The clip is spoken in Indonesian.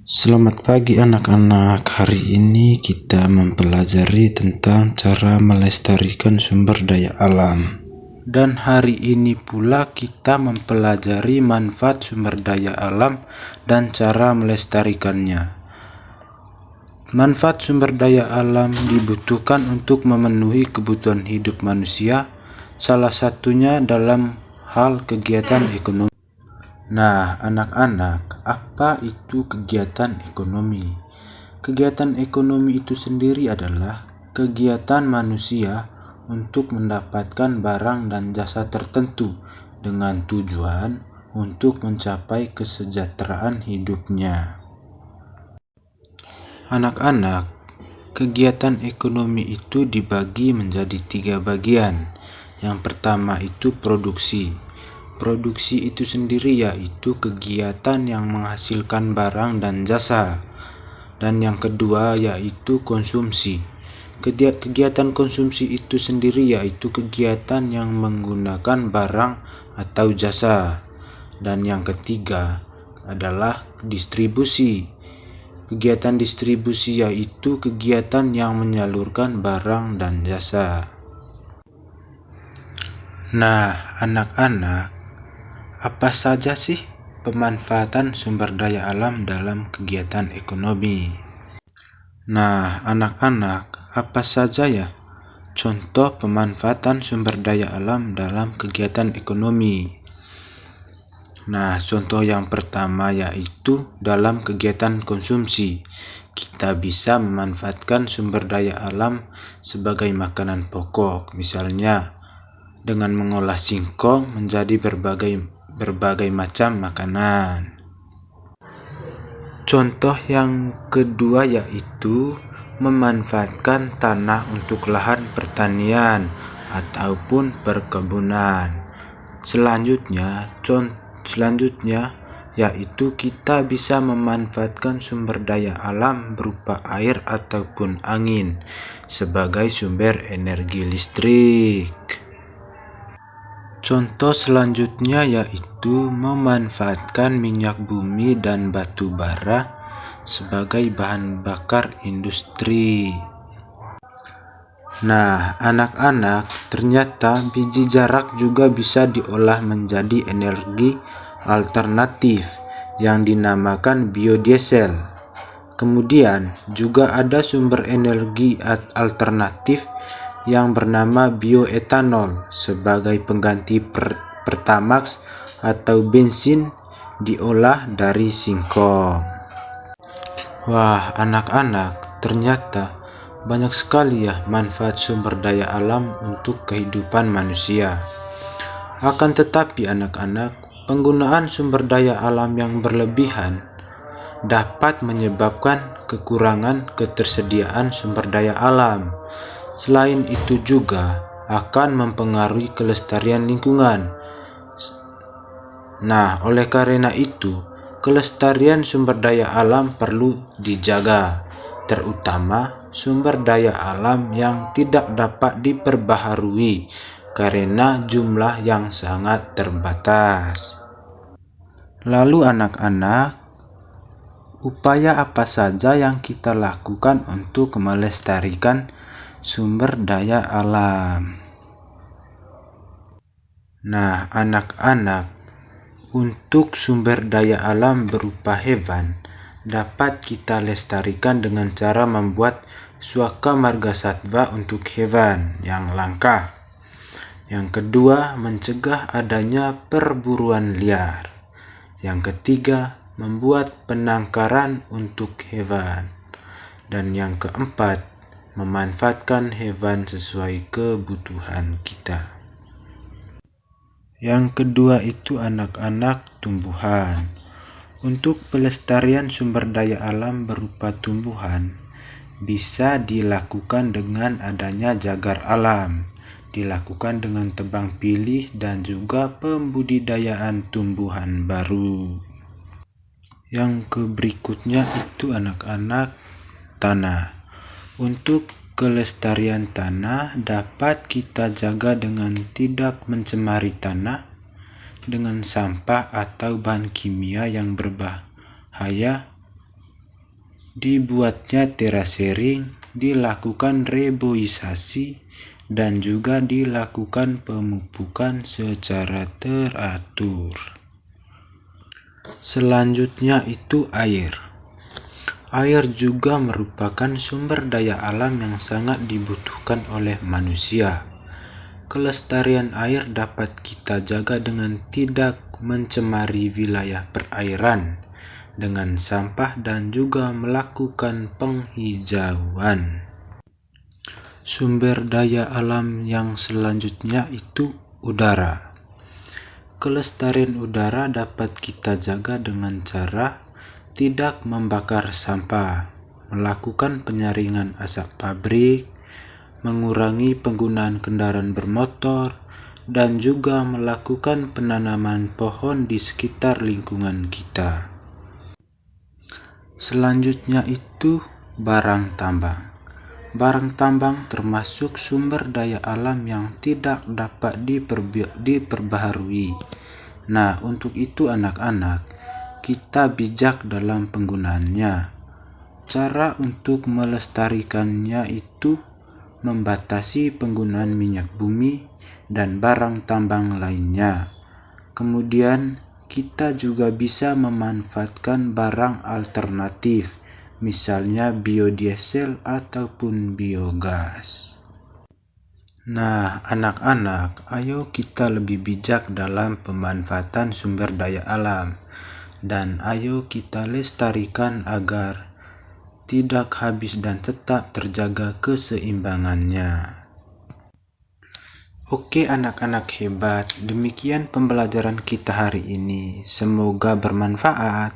Selamat pagi anak-anak. Hari ini kita mempelajari tentang cara melestarikan sumber daya alam. Dan hari ini pula kita mempelajari manfaat sumber daya alam dan cara melestarikannya. Manfaat sumber daya alam dibutuhkan untuk memenuhi kebutuhan hidup manusia, salah satunya dalam hal kegiatan ekonomi. Nah, anak-anak, apa itu kegiatan ekonomi? Kegiatan ekonomi itu sendiri adalah kegiatan manusia untuk mendapatkan barang dan jasa tertentu dengan tujuan untuk mencapai kesejahteraan hidupnya. Anak-anak, kegiatan ekonomi itu dibagi menjadi 3 bagian. Yang pertama itu produksi. Produksi itu sendiri yaitu kegiatan yang menghasilkan barang dan jasa. Dan yang kedua yaitu konsumsi. Kegiatan konsumsi itu sendiri yaitu kegiatan yang menggunakan barang atau jasa. Dan yang ketiga adalah distribusi. Kegiatan distribusi yaitu kegiatan yang menyalurkan barang dan jasa. Nah, anak-anak, apa saja sih pemanfaatan sumber daya alam dalam kegiatan ekonomi? Nah, anak-anak, apa saja ya contoh pemanfaatan sumber daya alam dalam kegiatan ekonomi? Nah, contoh yang pertama yaitu dalam kegiatan konsumsi. Kita bisa memanfaatkan sumber daya alam sebagai makanan pokok, misalnya dengan mengolah singkong menjadi berbagai macam makanan. Contoh yang kedua yaitu memanfaatkan tanah untuk lahan pertanian ataupun perkebunan. Selanjutnya yaitu kita bisa memanfaatkan sumber daya alam berupa air ataupun angin sebagai sumber energi listrik. Contoh selanjutnya yaitu memanfaatkan minyak bumi dan batu bara sebagai bahan bakar industri. Nah, anak-anak, ternyata biji jarak juga bisa diolah menjadi energi alternatif yang dinamakan biodiesel. Kemudian juga ada sumber energi alternatif yang bernama bioetanol sebagai pengganti Pertamax atau bensin diolah dari singkong. Wah, anak-anak, ternyata banyak sekali ya manfaat sumber daya alam untuk kehidupan manusia. Akan tetapi anak-anak, penggunaan sumber daya alam yang berlebihan dapat menyebabkan kekurangan ketersediaan sumber daya alam. Selain itu juga akan mempengaruhi kelestarian lingkungan. Nah, oleh karena itu, kelestarian sumber daya alam perlu dijaga, terutama sumber daya alam yang tidak dapat diperbaharui karena jumlah yang sangat terbatas. Lalu anak-anak, upaya apa saja yang kita lakukan untuk melestarikan sumber daya alam? Nah, anak-anak, untuk sumber daya alam berupa hewan dapat kita lestarikan dengan cara membuat suaka marga satwa untuk hewan yang langka. Yang kedua, mencegah adanya perburuan liar. Yang ketiga, membuat penangkaran untuk hewan. Dan yang keempat, memanfaatkan hewan sesuai kebutuhan kita. Yang kedua itu anak-anak, tumbuhan. Untuk pelestarian sumber daya alam berupa tumbuhan bisa dilakukan dengan adanya jagar alam, dilakukan dengan tebang pilih dan juga pembudidayaan tumbuhan baru. Yang berikutnya itu anak-anak, tanah. Untuk kelestarian tanah dapat kita jaga dengan tidak mencemari tanah dengan sampah atau bahan kimia yang berbahaya dibuatnya terasering, dilakukan reboisasi, dan juga dilakukan pemupukan secara teratur. Selanjutnya itu air. Air juga merupakan sumber daya alam yang sangat dibutuhkan oleh manusia. Kelestarian air dapat kita jaga dengan tidak mencemari wilayah perairan dengan sampah dan juga melakukan penghijauan. Sumber daya alam yang selanjutnya itu udara. Kelestarian udara dapat kita jaga dengan cara tidak membakar sampah, melakukan penyaringan asap pabrik, mengurangi penggunaan kendaraan bermotor, dan juga melakukan penanaman pohon di sekitar lingkungan kita. Selanjutnya itu barang tambang. Barang tambang termasuk sumber daya alam yang tidak dapat diperbaharui. Nah, untuk itu anak-anak, kita bijak dalam penggunaannya. Cara untuk melestarikannya itu membatasi penggunaan minyak bumi dan barang tambang lainnya. Kemudian kita juga bisa memanfaatkan barang alternatif, misalnya biodiesel ataupun biogas. Nah, anak-anak, ayo kita lebih bijak dalam pemanfaatan sumber daya alam, dan ayo kita lestarikan agar tidak habis dan tetap terjaga keseimbangannya. Oke anak-anak hebat, demikian pembelajaran kita hari ini. Semoga bermanfaat.